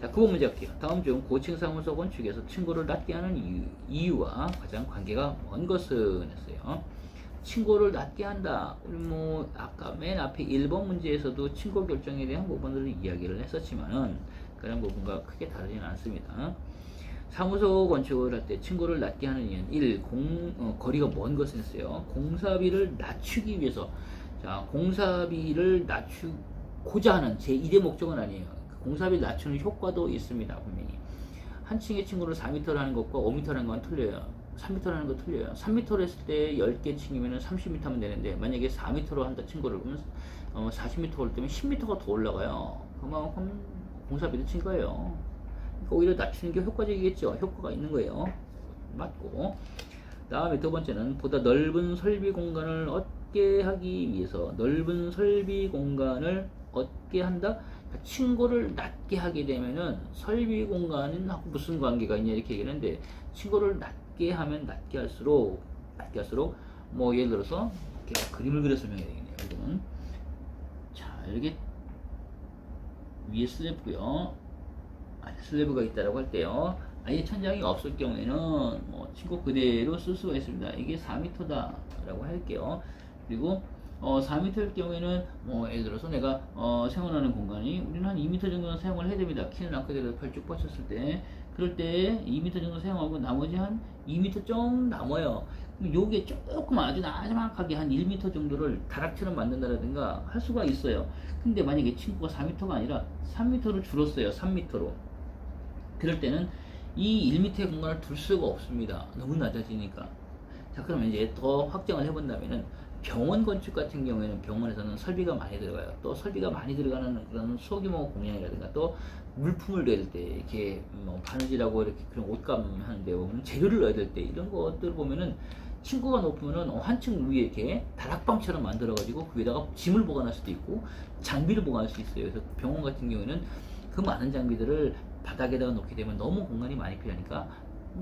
자, 9번 문제 할게요. 다음 중 고층 사무소 건축에서 층고를 낮게 하는 이유와 가장 관계가 먼 것은 했어요. 층고를 낮게 한다. 우리 뭐 아까 맨 앞에 1번 문제에서도 층고 결정에 대한 부분들을 이야기를 했었지만은 그런 부분과 크게 다르지는 않습니다. 사무소 건축을 할 때 층고를 낮게 하는 이유는 1. 거리가 먼 것을 했어요. 공사비를 낮추기 위해서. 자, 공사비를 낮추고자 하는 제1의 목적은 아니에요. 공사비를 낮추는 효과도 있습니다. 분명히. 한 층의 층고를 4m를 하는 것과 5m 하는 건 틀려요. 3m를 하는 거 틀려요. 3m를 했을 때 10개 층이면 30m 하면 되는데 만약에 4m로 한다 층고를 그러면 40m 올 때면 10m가 더 올라가요. 그만큼 공사비를 친 거예요. 그러니까 오히려 낮추는 게 효과적이겠죠. 효과가 있는 거예요. 맞고. 다음에 두 번째는 보다 넓은 설비 공간을 얻게 하기 위해서 넓은 설비 공간을 얻게 한다. 층고를 낮게 하게 되면은 설비 공간은 무슨 관계가 있냐 이렇게 얘기하는데 층고를 낮게 하면 낮게 할수록 뭐 예를 들어서 이렇게 그림을 그려 설명해야 되겠네요. 이거는 자 이렇게 위에 슬래브고요. 슬래브가 있다라고 할 때요. 아예 천장이 없을 경우에는 뭐 층고 그대로 쓸 수가 있습니다. 이게 4m다 라고 할게요. 그리고 4m일 경우에는 뭐 예를 들어서 내가 생활하는 공간이 우리는 한 2m 정도는 사용을 해야 됩니다. 키는 아까 제가 쭉 뻗쳤을 때 그럴 때 2m 정도 사용하고 나머지 한 2m 좀 남아요. 그럼 요게 조금 아주 나지막하게 한 1m 정도를 다락처럼 만든다라든가 할 수가 있어요. 근데 만약에 층고가 4m가 아니라 3m로 줄었어요. 3m로. 그럴 때는 이 1m의 공간을 둘 수가 없습니다. 너무 낮아지니까. 자, 그러면 이제 더 확정을 해본다면은 병원 건축 같은 경우에는 병원에서는 설비가 많이 들어가요. 또 설비가 많이 들어가는 그런 소규모 공양이라든가 또 물품을 넣을 때 이렇게 뭐 바느질하고 이렇게 그런 옷감 하는데 보면 재료를 넣어야 될 때 이런 것들 보면은 층고가 높으면은 한층 위에 이렇게 다락방처럼 만들어가지고 그 위에다가 짐을 보관할 수도 있고 장비를 보관할 수 있어요. 그래서 병원 같은 경우에는 그 많은 장비들을 바닥에다가 놓게 되면 너무 공간이 많이 필요하니까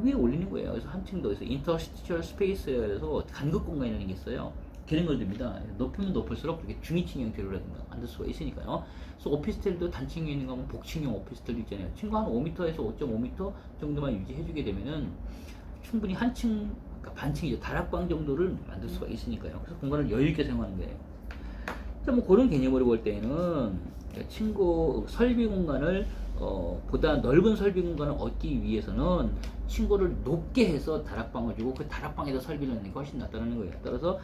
위에 올리는 거예요. 그래서 한층 더 해서 인터스티셜 스페이스에서 간극 공간이라는 게 있어요. 그런 걸 듭니다. 높으면 높을수록 그렇게 중위층 형태로라든가 만들 수가 있으니까요. 그래서 오피스텔도 단층에 있는 거 하면 복층형 오피스텔도 있잖아요. 층고 한 5m에서 5.5m 정도만 유지해주게 되면은 충분히 한층, 그러니까 반층이죠. 다락방 정도를 만들 수가 있으니까요. 그래서 공간을 여유있게 사용하는 거예요. 자, 뭐 그런 개념으로 볼 때는 층고 설비 공간을 보다 넓은 설비 공간을 얻기 위해서는 층고를 높게 해서 다락방을 주고 그 다락방에다 설비를 넣는 게 훨씬 낫다는 거예요. 따라서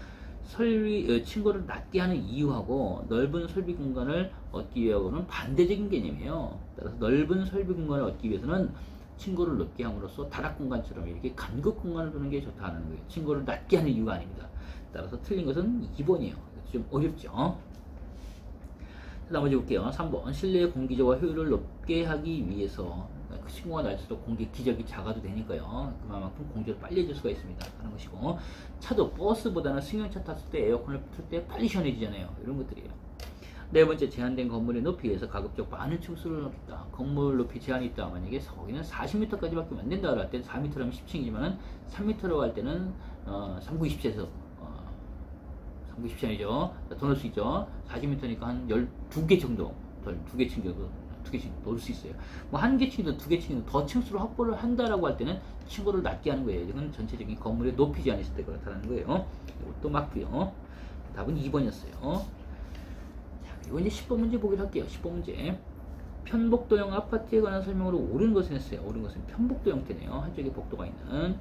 층고를 낮게 하는 이유하고 넓은 설비 공간을 얻기 위해서는 반대적인 개념이에요. 따라서 넓은 설비 공간을 얻기 위해서는 층고를 높게 함으로써 다락 공간처럼 이렇게 간극 공간을 두는 게 좋다는 거예요. 층고를 낮게 하는 이유가 아닙니다. 따라서 틀린 것은 2번이에요. 좀 어렵죠. 나머지 볼게요. 3번 실내 공기저와 효율을 높게 하기 위해서 그 층고가 낮을수록 공기 기저귀 작아도 되니까요. 그만큼 공기를 빨리 해줄 수가 있습니다. 하는 것이고 차도 버스보다는 승용차 탔을 때 에어컨을 틀 때 빨리 시원해지잖아요. 이런 것들이에요. 네 번째 제한된 건물의 높이에서 가급적 많은 층수를 넣겠다. 건물 높이 제한이 있다. 만약에 거기는 40m까지밖에 안 된다 할 때는 4m라면 10층이지만 3m로 할 때는 3927에서 3927이죠. 더 넣을 수 있죠. 40m니까 한 12개 정도, 2개 층 정도, 2개 층 넣을 수 있어요. 뭐 1개 층이든 2개 층이든 더 층수를 확보를 한다라고 할 때는 층고를 낮게 하는 거예요. 이건 전체적인 건물의 높이 제한이 있을 때 그렇다는 거예요. 이것도 맞고요. 답은 2번이었어요. 이거 이제 10번 문제 보기로 할게요. 10번 문제. 편복도형 아파트에 관한 설명으로 옳은 것은 했어요. 옳은 것은 편복도 형태네요. 한쪽에 복도가 있는.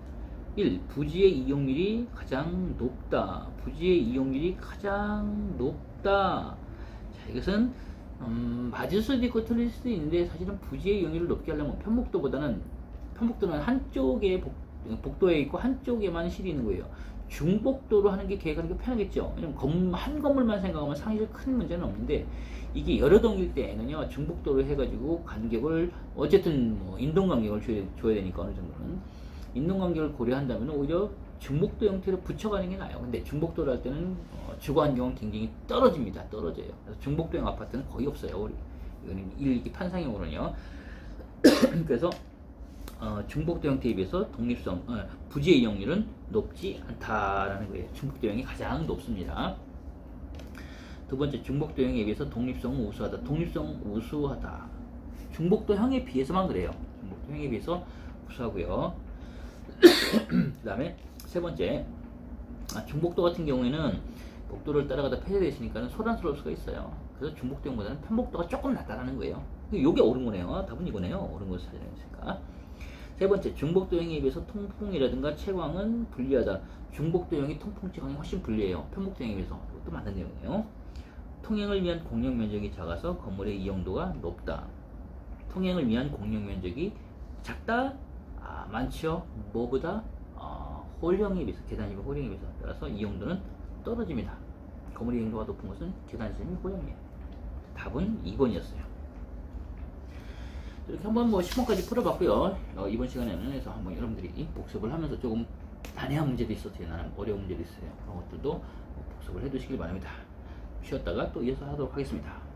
1. 부지의 이용률이 가장 높다. 부지의 이용률이 가장 높다. 자, 이것은 맞을 수도 있고 틀릴 수도 있는데 사실은 부지의 이용률을 높게 하려면 편복도는 한쪽에 복도에 있고 한쪽에만 실이 있는 거예요. 중복도로 하는 게 계획하는 게 편하겠죠. 왜냐면 한 건물만 생각하면 상당히 큰 문제는 없는데 이게 여러 동일 때에는요 중복도로 해가지고 간격을 어쨌든 뭐 인동간격을 줘야 되니까 어느 정도는 인동간격을 고려한다면 오히려 중복도 형태로 붙여가는 게 나아요. 근데 중복도를 할 때는 주거 환경은 굉장히 떨어집니다. 떨어져요. 그래서 중복도형 아파트는 거의 없어요. 이거는 이렇게 판상형으로는요. 그래서 중복도 형태에 비해서 독립성, 부지의 이용률은 높지 않다라는 거예요. 중복도 형이 가장 높습니다. 두 번째, 중복도형에 비해서 독립성은 우수하다. 독립성 우수하다. 중복도형에 비해서만 그래요. 중복도형에 비해서 우수하고요. 그 다음에 세 번째, 중복도 같은 경우에는 복도를 따라가다 폐쇄되어 있으니까 소란스러울 수가 있어요. 그래서 중복도형보다는 편복도가 조금 낫다라는 거예요. 이게 옳은 거네요. 답은 이거네요. 옳은 것을 찾아냈으니까. 세 번째, 중복도형에 비해서 통풍이라든가 채광은 불리하다. 중복도형이 통풍 채광이 훨씬 불리해요. 편복도형에 비해서. 이것도 맞는 내용이에요. 통행을 위한 공용 면적이 작아서 건물의 이용도가 높다. 통행을 위한 공용 면적이 작다? 많죠. 뭐보다? 홀형에 비해서, 계단이면 홀형에 비해서 따라서 이용도는 떨어집니다. 건물의 이용도가 높은 것은 계단이면 홀형이에요. 답은 2번이었어요. 이렇게 한번 10번까지 풀어봤고요. 이번 시간에는 해서 한번 여러분들이 복습을 하면서 조금 난해한 문제도 있었어요. 나는 어려운 문제도 있어요. 그런 것들도 복습을 해두시길 바랍니다. 쉬었다가 또 이어서 하도록 하겠습니다.